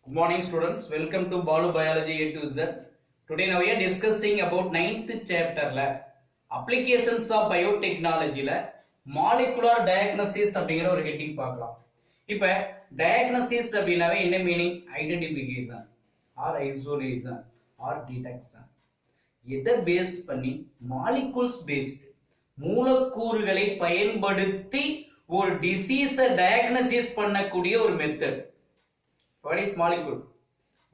Good morning students, welcome to Balu Biology A to Z. Today now we are discussing about 9th chapter la applications of biotechnology la molecular diagnosis அப்படிங்கற ஒரு heading பார்க்கலாம். இப்போ diagnosis அப்படினாவே என்ன meaning? Identification or isolation or detection. எதை base பண்ணி molecules based மூலக்கூறுகளை பயன்படுத்தி ஒரு டிசீஸை டயக்னோசிஸ் பண்ணக்கூடிய ஒரு method. What is molecule?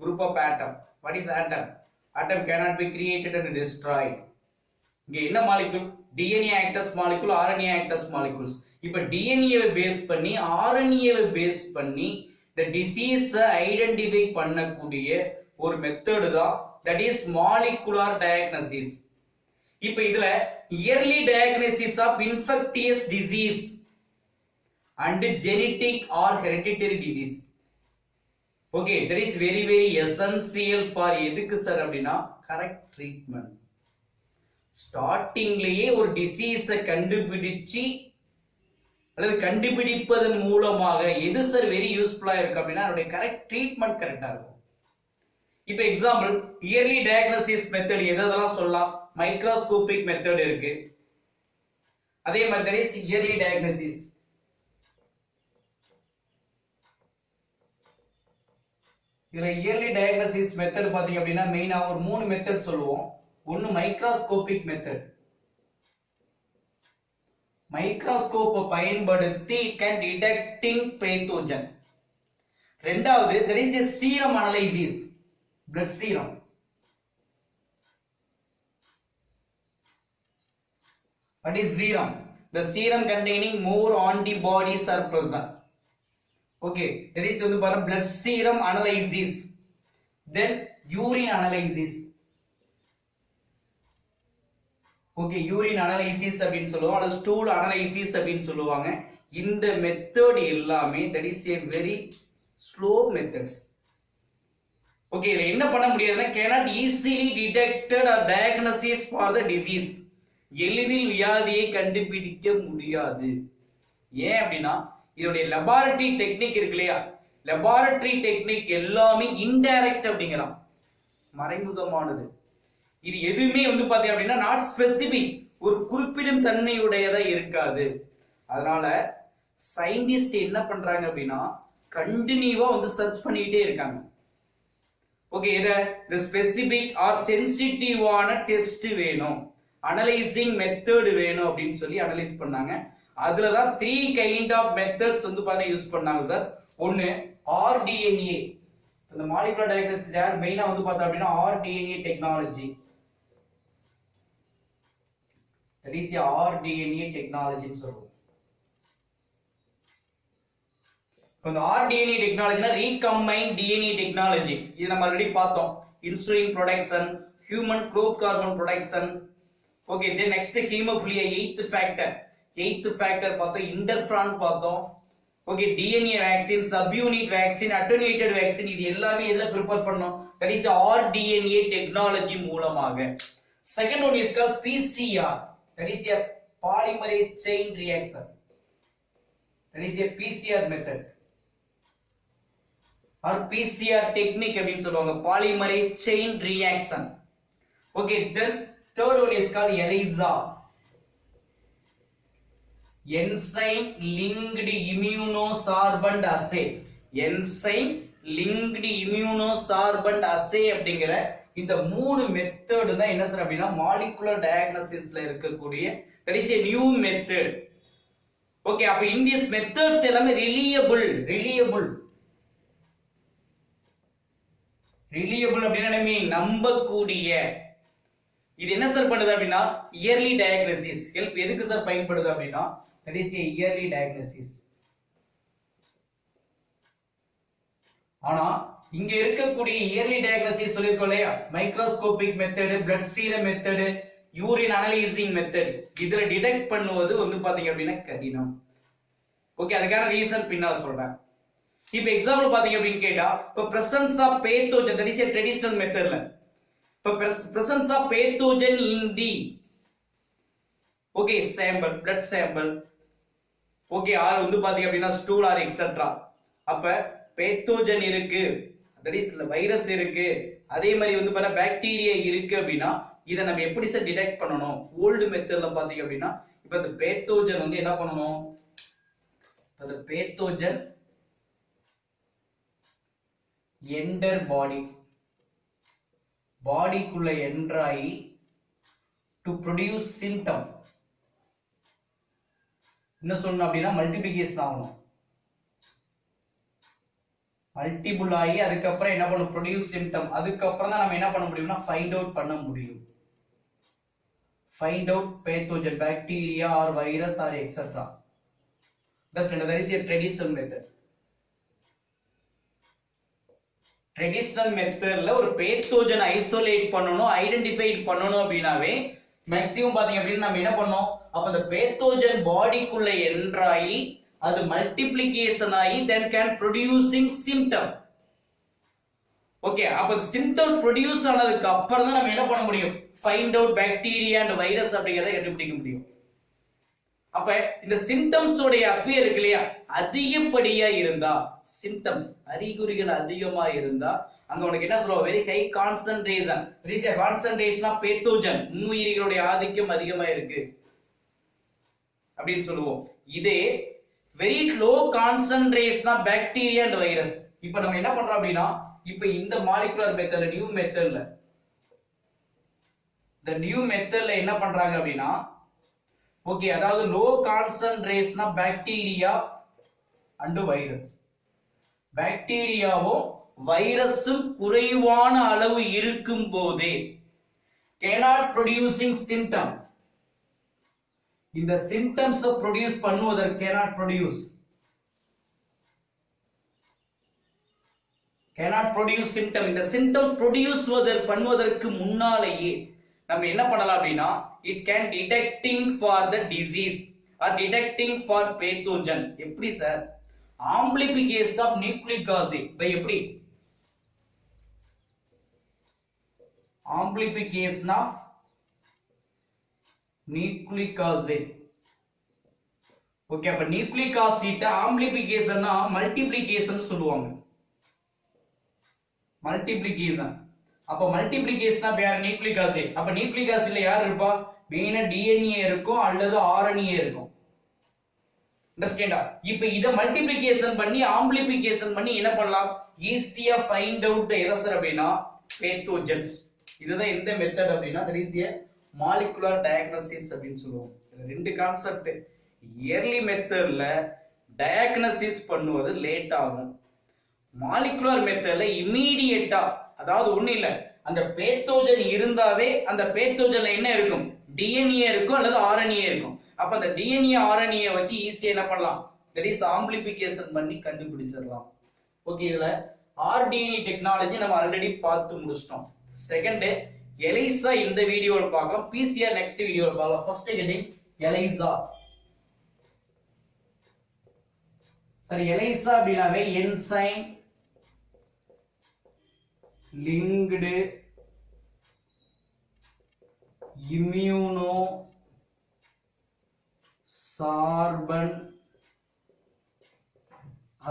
Group of atom. What is atom? Atom cannot be created and destroyed. இங்க என்ன molecule? DNA acts as molecule, RNA acts as molecules. இப்ப DNA வை பேஸ் பண்ணி RNA வை base பண்ணி the disease ஐடென்டிஃபை பண்ணக்கூடிய ஒரு method தான் that is molecular diagnosis. இப்ப இதுல early diagnosis of infectious disease and genetic or hereditary disease. Okay, that is very essential for எதுக்கு sir அப்படின்னா கரெக்ட் ட்ரீட்மெண்ட். ஸ்டார்டிங்லயே ஒரு டிசீஸை கண்டுபிடிச்சு அல்லது கண்டுபிடிப்பதன் மூலமாக எது சார் வெரி யூஸ்ஃபுல்லா இருக்கு அப்படின்னா அதோட கரெக்ட் ட்ரீட்மெண்ட் கரெக்டா இருக்கும். இப்போ எக்ஸாம்பிள் இயர்லி டயக்னோசிஸ் மெத்தட் எதெல்லாம் சொல்லலாம்? மைக்ரோஸ்கோபிக் மெத்தட் இருக்கு. அதே மாதிரி that is இயர்லி டயக்னோசிஸ். இதுல இயர்லி டயக்னோசிஸ் மெத்தட் பாத்தீங்க அப்படின்னா மெயினா ஒரு மூணு மெத்தட் சொல்லுவோம். ஒன்னு மைக்ரோஸ்கோபிக் மெத்தட். மைக்ரோஸ்கோப் பயன்படுத்தி can detecting pathogen. ரெண்டாவது there is a serum analysis, blood serum. What is serum? The serum containing more antibodies are present. Okay, there is வந்து பாருங்க blood serum analysis, then urine analysis. Okay, urine analysis அப்படினு சொல்லுவாங்க, அல்லது stool analysis அப்படினு சொல்லுவாங்க. இந்த method எல்லாமே that is a very slow methods. Okay, இதுல என்ன பண்ண முடியாதுன்னா cannot easily detected or diagnosis for the disease. எளிதில் வியாதியை கண்டுபிடிக்க முடியாது. ஏன் அப்படின்னா இதோட லெபார்டரி டெக்னிக் இருக்கு இல்லையா? லெபார்டரி டெக்னிக் எல்லாமே இன்டைரக்ட் அப்படிங்கலாம், மறைமுகமானது. இது எதுவுமே வந்து பாத்தீங்க அப்படின்னா நாட் ஸ்பெசிபிக், ஒரு குறிப்பிடும் தன்மையுடையதா இருக்காது. அதனால சயின்டிஸ்ட் என்ன பண்றாங்க அப்படின்னா கண்டினியூவா வந்து சர்ச் பண்ணிட்டே இருக்காங்க. ஓகே, இத ஸ்பெசிபிக் ஆர் சென்சிட்டிவான டெஸ்ட் வேணும், அனலைசிங் மெத்தட் வேணும் அப்படின்னு சொல்லி அனலைஸ் பண்ணாங்க. அதுலதான் 3 கைண்ட் ஆஃப் மெத்தட்ஸ் வந்து பாத்தீங்கன்னா யூஸ் பண்ணாங்க சார். ஒன்னு RDNA. இந்த மாலிகுலர் டயக்னோசிஸ் யார் மெயினா வந்து பார்த்தா அப்படின்னா RDNA technology. That is RDNA டெக்னாலஜின்னு சொல்றோம். இந்த RDNA டெக்னாலஜினா ரீகம்பைன் DNA டெக்னாலஜி. இது நம்ம ஆல்ரெடி பார்த்தோம். Insulin production, human growth carbon production. Okay, then next hemophilia 8th factor. 8th factor பார்த்தோம், இன்டர்ஃபிரான் பார்த்தோம். Okay, DNA vaccine, subunit vaccine, attenuated vaccine, இது எல்லாமே எதுல ப்ரிப்பேர் பண்ணோம்? தட் இஸ் RDNA டெக்னாலஜி மூலமாக. Second one is called PCR. That is a polymerase chain reaction. தட் is a PCR method or PCR technique அப்படினு சொல்லுவாங்க, polymerase chain reaction. Okay, then third one is called ELISA, enzyme linked immunosorbent assay. enzyme linked immunosorbent assay அப்படிங்கற இந்த மூணு method தான் என்ன sir அப்படினா molecular டயக்னோசிஸ்ல இருக்கக்கூடிய that is a new method. Okay, அப்ப in these methods எல்லாமே reliable அப்படினா என்ன மீனிங்? நம்பக்கூடிய. இது என்ன சார் பண்ணுது அப்படின்னா இயர்லி டயக்னோசிஸ் ஹெல்ப் எதுக்கு சார் பயன்படுது அப்படின்னா that is a yearly diagnosis. ஆனா இங்க இருக்கக்கூடிய இயர்லி டயக்னோசிஸ் சொல்லிருக்கோம் இல்லையா, microscopic method, blood serum method, urine analysing method, இதுல டிடெக்ட் பண்ணுவது வந்து பாத்தீங்க அப்படின்னா கடினம். ஓகே, அதுக்கான ரீசன் பின்னால சொல்றேன். இப்போ எக்ஸாம்பிள் பாத்தீங்க அப்படின்னு கேட்டா இப்போ presence of pathogen that is a traditional மெத்தட்ல presence of pathogen in the okay sample, blood sample, okay, or வந்து பாத்தீங்க அப்படினா stool or etc. அப்ப pathogen இருக்கு, தட் இஸ் வைரஸ் இருக்கு, அதே மாதிரி வந்து பார்த்தா பாக்டீரியா இருக்கு அப்படின்னா இதை நம்ம எப்படி சார் டிடெக்ட் பண்ணணும்? ஓல்டு மெத்தட்ல பாத்தீங்க அப்படின்னா இப்ப இந்த பேத்தோஜன் வந்து என்ன பண்ணணும், அந்த பேத்தோஜன் என்டர் பாடிக்குள்ள என்ட்ராயி டு ப்ரொடியூஸ் சிம்டம். என்ன சொல்லணும் அப்படின்னா மல்டிபிளிகேஷன் ஆகணும், மல்டிபிள் ஆகி அதுக்கப்புறம் என்ன பண்ணும், ப்ரொடியூஸ் சிம்டம். அதுக்கப்புறம் தான் நம்ம என்ன பண்ண முடியும்னா ஃபைண்ட் அவுட் பண்ண முடியும். Find out pathogen, bacteria or virus or etc. That is a traditional method. Traditional method ல ஒரு pathogen isolate பண்ணனும், identify பண்ணனும் அப்படினாவே மேக்ஸிமம் பாத்தீங்க அப்படினா நம்ம என்ன பண்ணோம், அப்ப அந்த pathogen பாடிக்குள்ள என்டர் ஆகி அது மல்டிப்ளிகேஷன் ஆகி then can producing symptom. Okay, அப்ப சிம்டம்ஸ் ப்ரொடியூஸ் ஆனதுக்கு அப்புறம் தான் நம்ம என்ன பண்ண முடியும், find out bacteria and virus அப்படிங்கறதை கண்டுபிடிக்க முடியும். அப்ப இந்த சிம்டம்ஸ் உடைய அப்பியர் இருக்கு இல்லையா, அதிகப்படியா இருந்தா, சிம்டம்ஸ் அறிகுறிகள் அதிகமா இருந்தா அங்க உனக்கு என்ன சொல்லுவோம், very high concentration, concentration of pathogen, நுண்ணுயிரிகளுடைய ஆதிக்கம் அதிகமா இருக்கு அப்படின்னு சொல்லுவோம். இதே very low concentration of bacteria and virus. இப்ப நம்ம என்ன பண்றோம் அப்படின்னா, இப்ப இந்த மாலிகுலர் மெத்தட்ல நியூ மெத்தட்ல என்ன பண்றாங்க அப்படின்னா, ஓகே, அதாவது low concentration of bacteria and virus, பாக்டீரியாவும் வைரஸும் குறைவான அளவு இருக்கும் போதே cannot producing symptom, இந்த சிம்டம்ஸ் ப்ரொடியூஸ் பண்ணுவதற்கு cannot produce symptom, இந்த சிம்டம்ஸ் ப்ரொடியூஸ் பண்ணுவதற்கு முன்னாலேயே நம்ம என்ன பண்ணலாம் அப்படின்னா, it can detecting for the disease or detecting for pathogen. எப்படி sir, amplification of nucleic acid by எப்படி, amplification of nucleic acid. Okay, அப்ப நியூக்ளிக் ஆசிட் ஆம்பிளிபிகேஷன்னா மல்டிப்ளிகேஷன் சொல்லுவாங்க, மல்டிப்ளிகேஷன். அப்ப மல்டிப்ளிகேஷன் ஆஃப் யார், நியூக்ளிக் ஆசிட். அப்ப நியூக்ளிக் ஆசிட்ல யார் இருப்பா, மெயினா டிஎன்ஏ இருக்கும் அல்லது ஆர்என்ஏ இருக்கும். அண்டர்ஸ்டாண்டா? இப்ப இத மல்டிப்ளிகேஷன் பண்ணி ஆம்பிளிபிகேஷன் பண்ணி என்ன பண்ணலாம், ஈஸியா ஃபைண்ட் அவுட் தி எரர் அப்படினா பேத்தோஜன்ஸ். இதுதான் எந்த மெத்தட் அப்படினா that is a molecular diagnosis அப்படினு சொல்லுவோம். இதுல ரெண்டு கான்செப்ட். இயர்லி மெத்தட்ல டயக்னோசிஸ் பண்ணுவது லேட் ஆகும், மாலிகுலர் மெத்தட்ல இமிடியேட்டா, அதாவது ஒண்ணு இல்ல, அந்த பேத்தோஜன் இருந்தாவே அந்த பேத்தோஜன்ல என்ன இருக்கும், டிஎன்ஏ இருக்கும் அல்லது ஆர்என்ஏ இருக்கும். அப்ப அந்த டிஎன்ஏ ஆர்என்ஏ வச்சு ஈஸியா என்ன பண்ணலாம், தட் இஸ் ஆம்பிளிபிகேஷன் பண்ணி கண்டுபிடிச்சிடலாம். ஓகே, இதுல ஆர்டிஎன்ஏ டெக்னாலஜி நம்ம ஆல்ரெடி பார்த்து முடிச்சிட்டோம். செகண்ட் எலிசா இந்த வீடியோல பார்க்கலாம், பிசிஆர் நெக்ஸ்ட் வீடியோல பார்க்கலாம். First heading ELISA. சரி, எலிசா அப்படினாவே என்சைம் linked immunosorbent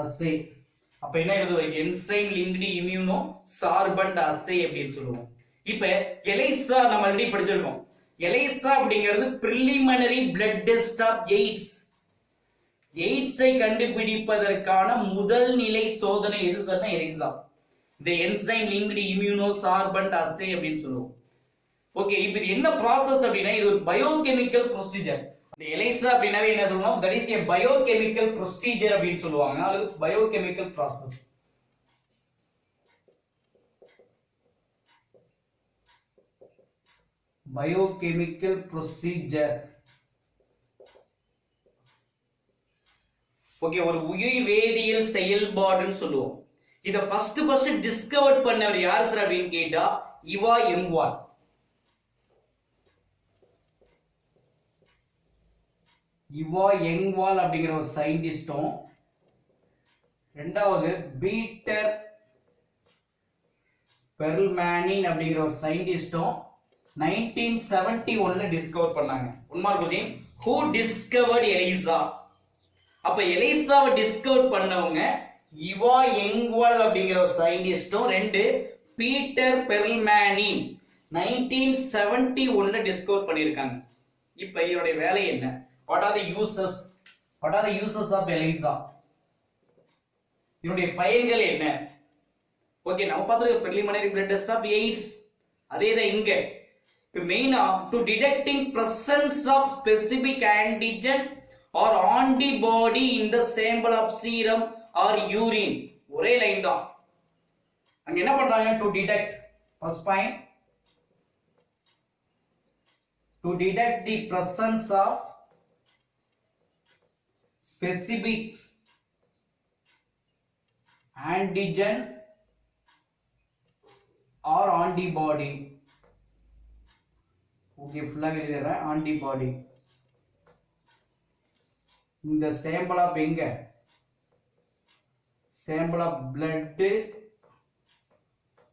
assay. அப்ப என்ன எழுதுவோம், என்சைம் லிங்க்டு இம்யூனோசார்பன்ட் assay அப்படின்னு சொல்லுவோம். இப்ப எலிசா நம்ம ஆல்ரெடி படிச்சிருக்கோம். எலிசா அப்படிங்கிறது preliminary blood test of AIDS. எய்ட்ஸை கண்டுபிடிப்பதற்கான முதல் நிலை சோதனை எது சொன்னா எலிசா. இந்த என்சைம் லிங்க்டு இம்யூனோசார்பன்ட் assay அப்படின்னு சொல்லுவோம். ஓகே, இப்போ இது என்ன process அப்படினா இது ஒரு பயோகெமிக்கல் ப்ரொசீஜர். இந்த எலிசா அப்படினாவே என்ன சொல்றோம், that is a biochemical procedure அப்படின்னு சொல்லுவாங்க, அது biochemical process. Biochemical procedure. Okay, ஒரு உயிர் வேதியியல் செயல்பாடுன்னு சொல்லுவோம். இத ஃபர்ஸ்ட் டிஸ்கவர் பண்ணவர் யார் சார் அப்படின்னு கேட்டா இவா எங்வால். இவா எங்வால் அப்படிங்கிற ஒரு சயின்டிஸ்டும், ரெண்டாவது பீட்டர் பெர்ல்மேனின் அப்படிங்கிற ஒரு சயின்டிஸ்டும் 1971ல டிஸ்கவர் பண்ணாங்க. One mark question, who discovered ELISA? அப்ப எலிசாவை டிஸ்கவர் பண்ணவங்க இவா எங்வல் அப்படிங்கிற ஒரு சயின்டிஸ்டும், ரெண்டு பீட்டர் பெர்ல்மேனி 1971 டிஸ்கவர் பண்ணியிருக்காங்க. இப்ப இதனுடைய வேலை என்ன? What are the uses? What are the uses of ELISA? இதனுடைய பயன்கள் என்ன? ஓகே, நம்ம பார்த்தது preliminary blood test of AIDS. அதேதான் இங்க. இப்போ மெயினா to detecting presence of specific antigen or antibody in the sample of serum or urine. ஒரே லைன் தான். அங்க என்ன பண்றாங்க? To detect, first point, to detect the presence of specific antigen or antibody. Okay, full எழுதிறேன். antibody இந்த sample of எங்க? sample of blood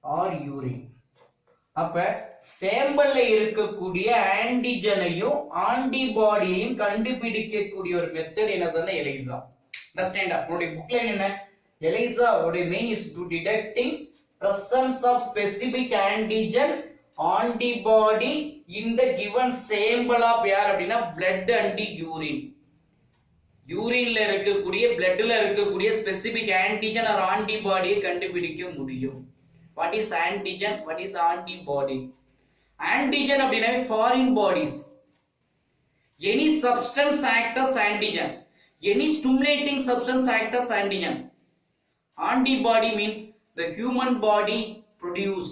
or urine. அப்ப சாம்பிள்ல இருக்கக்கூடிய ஆன்டிஜனையும் ஆன்டிபாடியையும் கண்டுபிடிக்கக்கூடிய ஒரு மெத்தட் என்னதுன்னா எலிசா. அண்டர்ஸ்டாண்ட்? உங்களுடைய புக்ல என்ன? எலிசா உடைய main is to detecting presence of specific antigen antibody in the given sample of யார் அப்படின்னா blood and urine. யூரின்ல இருக்கக்கூடிய bloodல இருக்கக்கூடிய specific antigen or antibody கண்டுபிடிக்க முடியும். What is antigen? What is antibody? Antigen அப்படின்னா foreign bodies. Any substance act as antigen. Any stimulating substance act as antigen. Antibody means the human body produce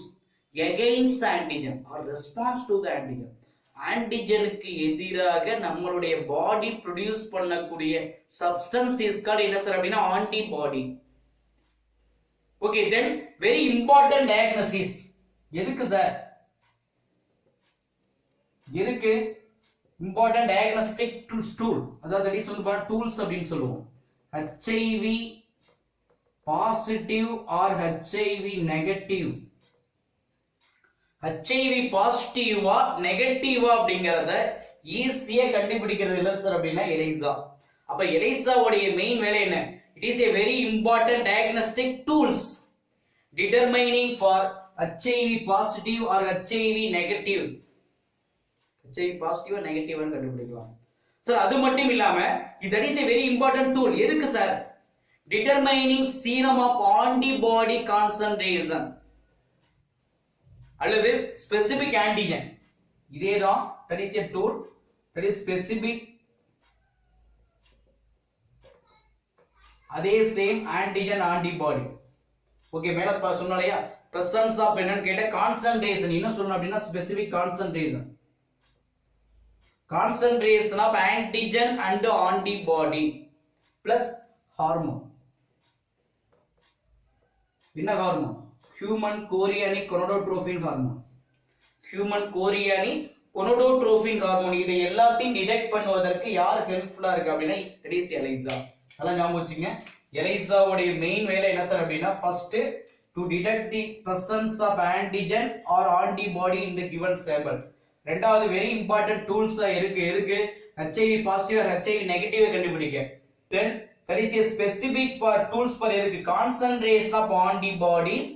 against the antigen or response to the antigen. ஆன்டிஜனுக்கு எதிராக நம்மளுடைய பாடி produce பண்ணக்கூடிய substance is called என்ன sir அப்படின்னா antibody. Okay, தென் very important diagnosis. எதுக்கு sir? எதுக்கு important diagnostic tool, அதாவது சொல்லுவா tools அப்படின்னு சொல்லுவோம். HIV positive or HIV negative. HIV பாசிட்டிவா நெகட்டிவா அப்படிங்கறத ஈஸியா கண்டுபிடிக்கிறது இல்ல சார் அப்படின்னா எலிசா. அப்ப எலிசாவுடைய மெயின் வேலை என்ன? It is a very important diagnostic tools determining for HIV positive or HIV negative. HIV positive or negative னு கண்டுபிடிக்கலாம் சார். அது மட்டும் இல்லாம that is a very important tool. எதுக்கு sir? Determining serum of antibody concentration அல்லது specific antigen. இதேதான், that is a tool, that is specific, அதே same antigen antibody. Okay, மேல சொன்னாலையா presence of என்னன்னு கேட்ட கான்சன்ட்ரேஷன். என்ன சொல்லணும் அப்படின்னா specific concentration. Concentration of antigen and antibody plus hormone. என்ன hormone? Human chorionic gonadotropin hormone. Human chorionic gonadotropin hormone. இதை எல்லாத்தையும் டிடெக்ட் பண்ணுவதற்கு யார் ஹெல்ப்ஃபுல்லா இருக்கு அப்படின்னா it is எலிசா. அதெல்லாம் ஞாபகம் வச்சுங்க. எலிசாவுடைய மெயின் வேலை என்ன சார் அப்படின்னா first to detect the presence of antigen or antibody in the given sample. ரெண்டாவது வெரி இம்பார்ட்டன்ட் டூல்ஸா இருக்கு. எதுக்கு? HIV positive or HIV negative கண்டுபிடிக்க. தென் that is a specific for tools for எதுக்கு? concentration of antibodies,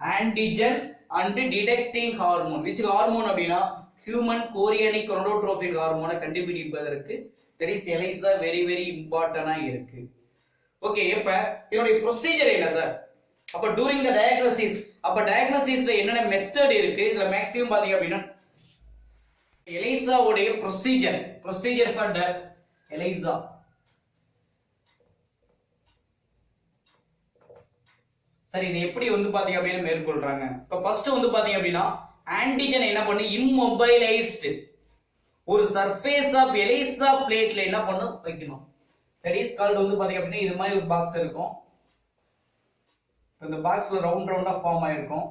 antigen and detecting hormone. which hormone அப்படினா human chorionic gonadotropin ஹார்மோனை கண்டுபிடிப்பதற்கு that is ELISA very very இம்பார்ட்டன்ட்டா இருக்கு. Okay, இப்ப இதனுடைய ப்ரொசீஜர் என்ன sir? அப்ப during the diagnosis, அப்ப diagnosisல என்னென்ன மெத்தட் இருக்கு? இதுல மேக்ஸிமம் பாத்தீங்க அப்படினா எலிசா உடைய ப்ரொசீஜர் ஃபார் த எலிசா. சரி, இது எப்படி வந்து பாத்தீங்க அப்படின்னா மேற்கொள்றாங்க. இப்ப ஃபர்ஸ்ட் வந்து பாத்தீங்க அப்படின்னா ஆன்டிஜன் என்ன பண்ணு இம்மொபைலைஸ்டு ஒரு சர்ஃபேஸ் ஆஃப் எலிசா பிளேட்ல என்ன பண்ணு வைக்கணும். தட் இஸ் கால்ட் வந்து பாத்தீங்க அப்படின்னா இது மாதிரி ஒரு பாக்ஸ் இருக்கும். இந்த பாக்ஸ்ல ரவுண்ட் ரவுண்டா ஃபார்ம் ஆயிருக்கும்.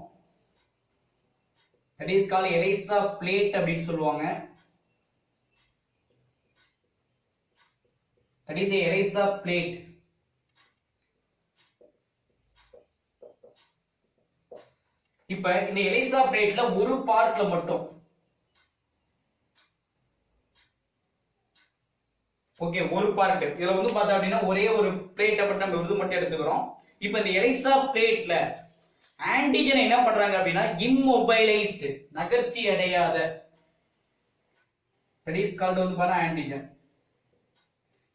That is called ELISA plate அப்படின்னு சொல்லுவாங்க. That is ELISA plate. இப்ப இந்த எலிசா பிளேட்ல ஒரு பார்ட்ல மட்டும் ஓகே, ஒரு பார்ட். இதுல வந்து பார்த்தா அப்படின்னா ஒரே ஒரு பிளேட்டை மட்டும் நம்ம இது மட்டும் எடுத்துக்கிறோம். இப்போ இந்த எலிசா பிளேட்ல ஆன்டிஜன் என்ன பண்றாங்க அப்படின்னா இம்மொபைலைஸ்டு, நகர்ச்சி அடையாத, that is called வந்து பாருங்க ஆன்டிஜன்.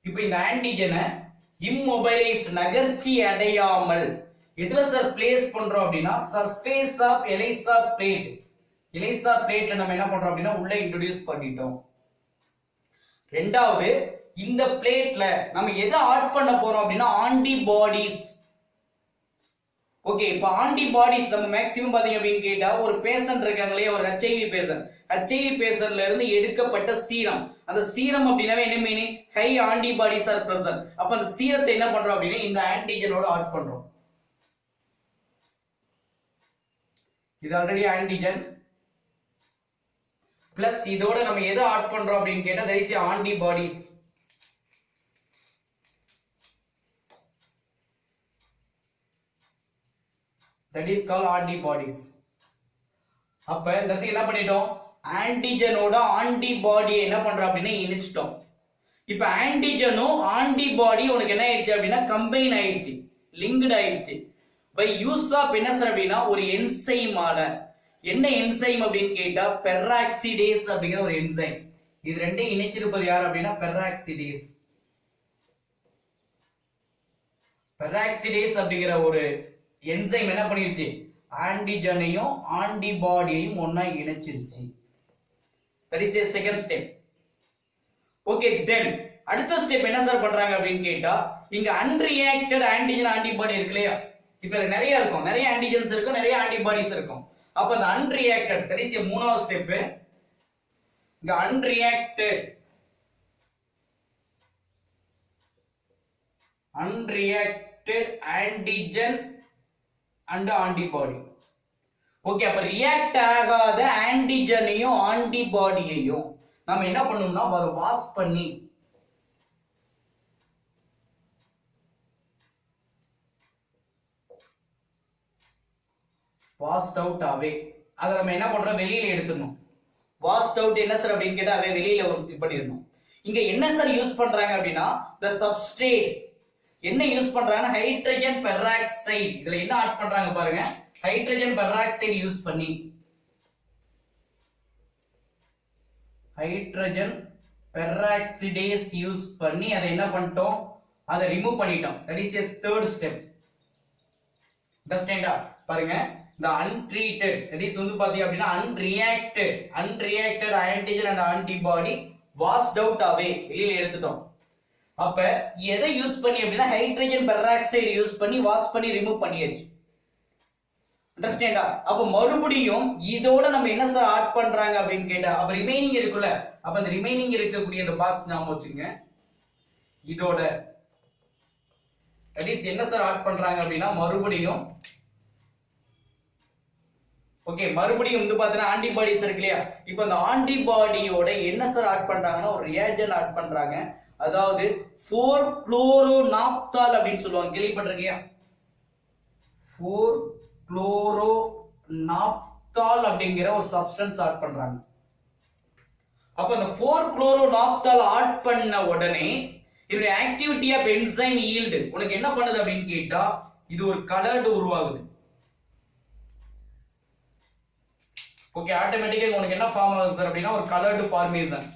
இப்போ இந்த ஆன்டிஜனை இம்மொபைலைஸ்டு, நகர்ச்சி அடையாமல் எதுல சார் பிளேஸ் பண்றோம் அப்படின்னா surface of ELISA plate. ELISA பிளேட்ல நம்ம என்ன பண்றோம் அப்படின்னா உள்ள இன்ட்ரோடியூஸ் பண்ணிட்டோம். ரெண்டாவது, இந்த பிளேட்ல நம்ம எதை ஆட் பண்ண போறோம் அப்படின்னா ஆன்டிபாடிஸ். ஓகே, இப்போ ஆன்டிபாடிஸ் நம்ம மேக்ஸிமம் பாத்தீங்க அப்படின்னு கேட்டா ஒரு பேஷண்ட் இருக்காங்களே, ஒரு HIV பேஷண்ட், HIV பேஷண்ட்ல இருந்து எடுக்கப்பட்ட சீரம். அந்த சீரம் அப்படின்னாவே என்ன meaning? High antibodies R present. அப்ப அந்த சீரத்தை என்ன பண்றோம் அப்படின்னா இந்த ஆன்டிஜனோட ஆட் பண்றோம். இது ஆல்ரெடி ஆன்டிஜன் பிளஸ் இதோட நம்ம எதை ஆட் பண்றோம் அப்படின்னு கேட்டா that is antibodies. that is called antibodies. அப்ப இந்த இடத்துல என்ன பண்ணிட்டோம்? ஆன்டிஜனோட ஆன்டிபாடி என்ன பண்றோம் அப்படின்னா இணைச்சிட்டோம். இப்ப ஆன்டிஜனும் ஆன்டிபாடி உனக்கு என்ன ஆயிடுச்சு அப்படின்னா கம்பைன் ஆயிடுச்சு, லிங்க்ட் ஆயிடுச்சு பை யூஸ் ஆஃப் என்ன சார் அப்படின்னா ஒரு என்சைமால. என்ன என்சைம் அப்படின்னு கேட்டா பெராக்சிடேஸ் அப்படிங்கிற ஒரு என்சைம். இது ரெண்டையும் இணைச்சிருப்பது யார் அப்படின்னா பெராக்சிடேஸ். பெராக்சிடேஸ் அப்படிங்கிற ஒரு என்சைம் என்ன பண்ணிருச்சு? ஆன்டிஜனையும் ஆன்டிபாடியையும் ஒண்ணா இணைச்சிருச்சு. that is a second step. Okay, then அடுத்த ஸ்டெப் என்ன சார் பண்றாங்க அப்படின்னு கேட்டா இங்க அன்ரியாக்டட் ஆன்டிஜன் ஆன்டிபாடி இருக்கு இல்லையா? இப்ப நிறைய இருக்கும், நிறைய ஆன்டிஜன்ஸ் இருக்கும், நிறைய ஆன்டிபாடிஸ் இருக்கும். அப்ப அந்த அன்ரியாக்டட் that is a மூணாவது ஸ்டெப். இங்க unreacted antigen and antibody. Okay, அப்ப ரியாக்ட் ஆகாத ஆன்டிஜனையும் ஆன்டிபாடியையும் நம்ம என்ன பண்ணணும்னா அதை வாஷ் பண்ணி வாஷ்ட் அவுட் அவே, அதை நம்ம என்ன பண்றோம்? வெளியில எடுத்துடணும். வாஷ்ட் அவுட் என்ன சார் அப்படின்னு கேட்டா அவே வெளியில பண்ணிடணும். இங்க என்ன சார் யூஸ் பண்றாங்க அப்படின்னா the substrate என்ன யூஸ் பண்றாங்கன்னா ஹைட்ரஜன் பெராக்சைடு. இதுல என்ன ஆட் பண்றாங்க பாருங்க, ஹைட்ரஜன் பெராக்சைடு யூஸ் பண்ணி, ஹைட்ரஜன் பெராக்சிடேஸ் யூஸ் பண்ணி அதை என்ன பண்ணிட்டோம்? அதை ரிமூவ் பண்ணிட்டோம். that is a third step. understand பாருங்க, the untreated that is வந்து பாத்தீங்க அப்படின்னா unreacted antigen and antibody washed out away, வெளியில எடுத்துட்டோம். அப்ப எதை யூஸ் பண்ணி அப்படின்னா ஹைட்ரஜன் பெராக்சைடு யூஸ் பண்ணி வாஷ் பண்ணி ரிமூவ் பண்ணியாச்சு. அண்டர்ஸ்டாண்டா? அப்ப மறுபடியும் இதோட நம்ம என்ன சார் ஆட் பண்றாங்க அப்படின்னு கேட்டா அப்ப ரிமைனிங் இருக்குல்ல, அப்ப அந்த ரிமைனிங் இருக்கக்கூடிய அந்த பாக்ஸ் நாம வச்சுங்க. இதோட that is என்ன சார் ஆட் பண்றாங்க அப்படின்னா மறுபடியும் ஓகே, மறுபடியும் வந்து பாத்தீங்கன்னா ஆன்டிபாடிஸ் இருக்கு இல்லையா? இப்போ அந்த ஆன்டிபாடியோட என்ன சார் ஆட் பண்றாங்கன்னா ஒரு ரியாஜன் ஆட் பண்றாங்க. அதாவது 4-குளோரோநாப்தால் அப்படின்னு சொல்லுவாங்க, கேள்விப்பட்டிருக்கியா? 4-குளோரோநாப்தால் அப்படிங்கிற ஒரு சப்ஸ்டன்ஸ் ஆட் பண்றாங்க. அப்ப அந்த 4-குளோரோநாப்தால் ஆட் பண்ண உடனே இதோட ஆக்டிவிட்டி ஆஃப் என்சைம் ஈல்டு உனக்கு என்ன பண்ணுது அப்படின்னு கேட்டா இது ஒரு கலர்டு உருவாகுது. ஓகே, ஆட்டோமேட்டிக்கா உனக்கு என்ன ஃபார்ம் ஆகுது சார் அப்படின்னா ஒரு கலர்டு ஃபார்மேஷன்.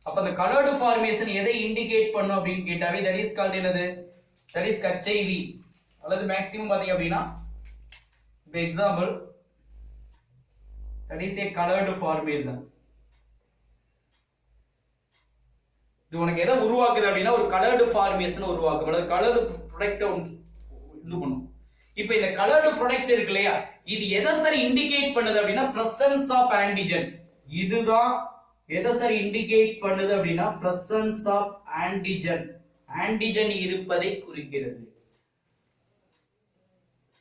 அப்ப அந்த கலர்டு ஃபார்மேஷன் எதை இண்டிகேட் பண்ணும் அப்படின்னு கேட்டாவே that is called என்னது? that is HIV. அல்லது மேக்ஸிமம் பாத்தீங்க அப்படின்னா இப்ப example that is a colored formation. இது உனக்கு எதை உருவாக்குது அப்படின்னா ஒரு கலர்டு ஃபார்மேஷன் உருவாக்கும், அல்லது கலர்டு ப்ராடக்ட் இது பண்ணும். இப்போ இந்த கலர்டு ப்ராடக்ட் இருக்கு இல்லையா, இது எதை சார் இண்டிகேட் பண்ணுது அப்படின்னா பிரசன்ஸ் ஆஃப் ஆன்டிஜன். இதுதான் எதை சார் இண்டிகேட் பண்ணுது அப்படின்னா பிரசன்ஸ் ஆஃப் ஆன்டிஜன், ஆன்டிஜன் இருப்பதை குறிக்கிறது.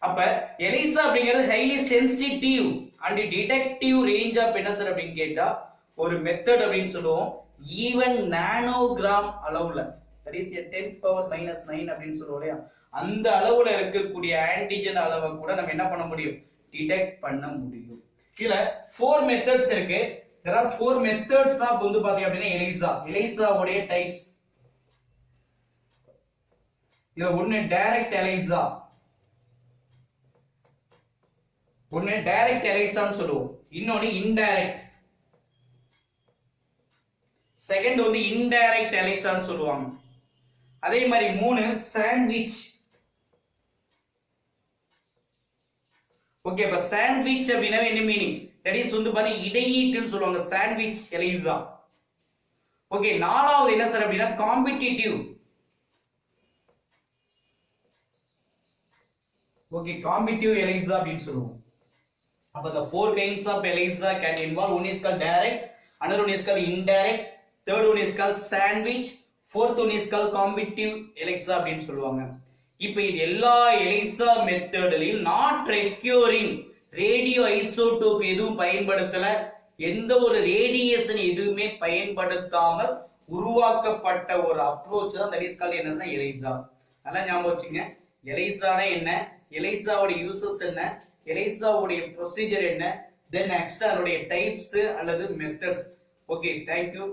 அப்ப எலிசா அப்படிங்கிறது highly sensitive and detective range of என்ன சார் அப்படின்னு கேட்டா ஒரு மெத்தட் அப்படின்னு சொல்லுவோம். ஈவன் நானோகிராம் அளவுல that is a 10⁻⁹ அப்படின்னு சொல்லுவோம் இல்லையா, அந்த அளவுல இருக்கக்கூடிய ஆன்டிஜன் அளவை கூட நம்ம என்ன பண்ண முடியும்? டிடெக்ட் பண்ண முடியும். இதுல 4 மெத்தட்ஸ் இருக்கு. there are 4 methods of வந்து பாத்தீங்க அப்படின்னா எலிசா. எலிசாவுடைய டைப்ஸ் இது ஒன்னு டைரக்ட் எலைசா, ஒன்னு டைரக்ட் எலைசான்னு சொல்லுவோம், இன்னொன்னு இன்டைரக்ட். செகண்ட் வந்து இன்டைரக்ட் எலைசான்னு சொல்லுவாங்க. அதே மாதிரி 3 சாண்ட்விச். ஓகே, இப்ப சாண்ட்விச் அப்படின்னா என்ன மீனிங்? தட் இஸ் வந்து பாத்தீங்க இடையீட்டுன்னு சொல்லுவாங்க, சாண்ட்விச் எலைசா. ஓகே, 4வது என்ன சார் அப்படின்னா காம்படிட்டிவ். ஓகே, காம்படிட்டிவ் எலைசா அப்படின்னு சொல்லுவோம். அப்ப the 4 kinds of ELISA can involve. One is called direct, another one is called indirect, third one is called sandwich, fourth one is called competitive ELISA அப்படின்னு சொல்லுவாங்க. இப்போ இது எல்லா ELISA மெத்தட்லயும் நாட் ரெக்யூரிங் ரேடியோ ஐசோடோப் எதுவும் பயன்படுத்தல, எந்த ஒரு ரேடியேஷன் எதுவுமே பயன்படுத்தாமல் உருவாக்கப்பட்ட ஒரு அப்ரோச் தான் தட் இஸ் கால்ட் என்னன்னா ELISA. நல்லா ஞாபகம் வச்சுங்க, ELISAனா என்ன, ELISAவோட யூசஸ் என்ன, எலைசாவுடைய ப்ரொசீஜர் என்ன, தென் நெக்ஸ்ட் அதனுடைய டைப்ஸ் அல்லது மெத்தட்ஸ். Okay, thank you.